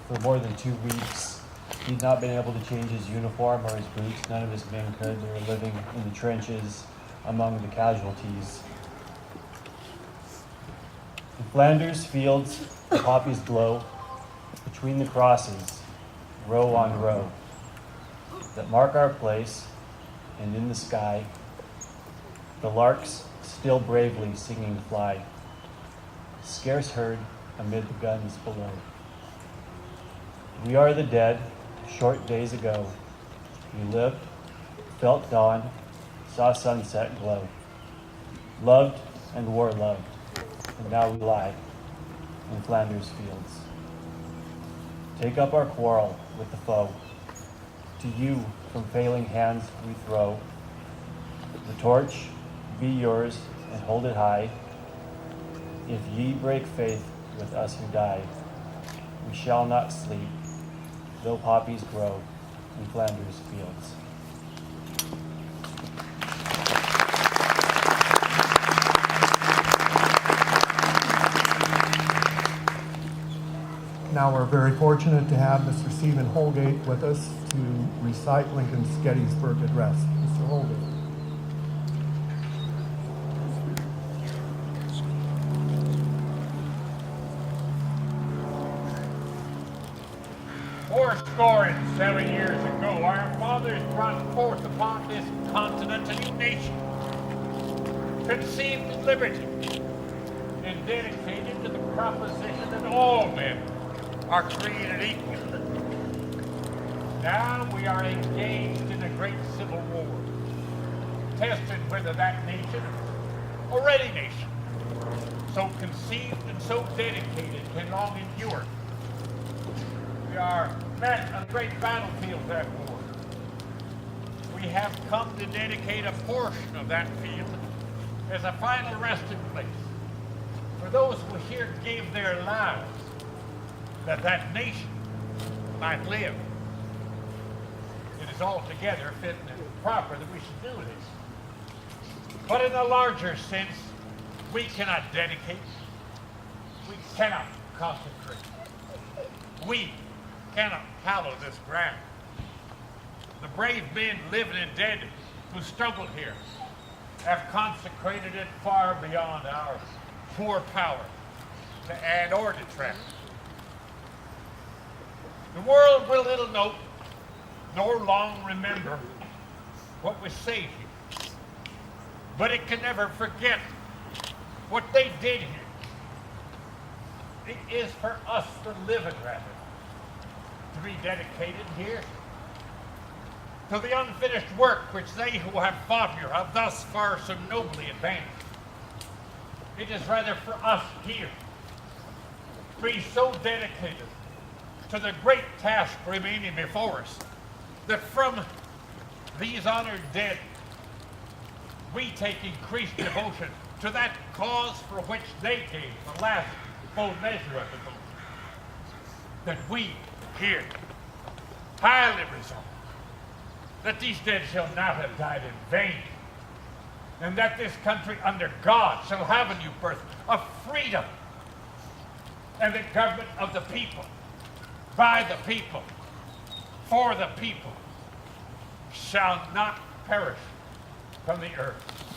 for more than 2 weeks. He'd not been able to change his uniform or his boots. None of his men could. They were living in the trenches among the casualties. In Flanders fields, the poppies glow between the crosses, row on row, that mark our place, and in the sky, the larks still bravely singing fly, scarce heard amid the guns below. We are the dead, short days ago. We lived, felt dawn, saw sunset glow, loved and wore loved, and now we lie in Flanders fields. Take up our quarrel with the foe. To you from failing hands we throw. The torch be yours and hold it high. If ye break faith with us who die, we shall not sleep, though poppies grow in Flanders fields. Now we're very fortunate to have Mr. Stephen Holgate with us to recite Lincoln's Gettysburg Address. Mr. Holgate. Fourscore and 7 years ago, our fathers brought forth upon this continent a new nation, conceived in liberty, and dedicated to the proposition that all men are created equal. Now we are engaged in a great civil war, testing whether that nation, or any nation, so conceived and so dedicated, can long endure. We are met on a great battlefield that war. We have come to dedicate a portion of that field as a final resting place for those who here gave their lives that that nation might live. It is altogether fit and proper that we should do this. But in a larger sense, we cannot dedicate, we cannot consecrate, we cannot hallow this ground. The brave men living and dead who struggled here have consecrated it far beyond our poor power to add or detract. The world will little note, nor long remember what was said here. But it can never forget what they did here. It is for us, the living rather, to be dedicated here to the unfinished work which they who have fought here have thus far so nobly advanced. It is rather for us here to be so dedicated to the great task remaining before us, that from these honored dead, we take increased devotion to that cause for which they gave the last full measure of devotion. That we here highly resolve that these dead shall not have died in vain, and that this country under God shall have a new birth of freedom and the government of the people, by the people, for the people, shall not perish from the earth.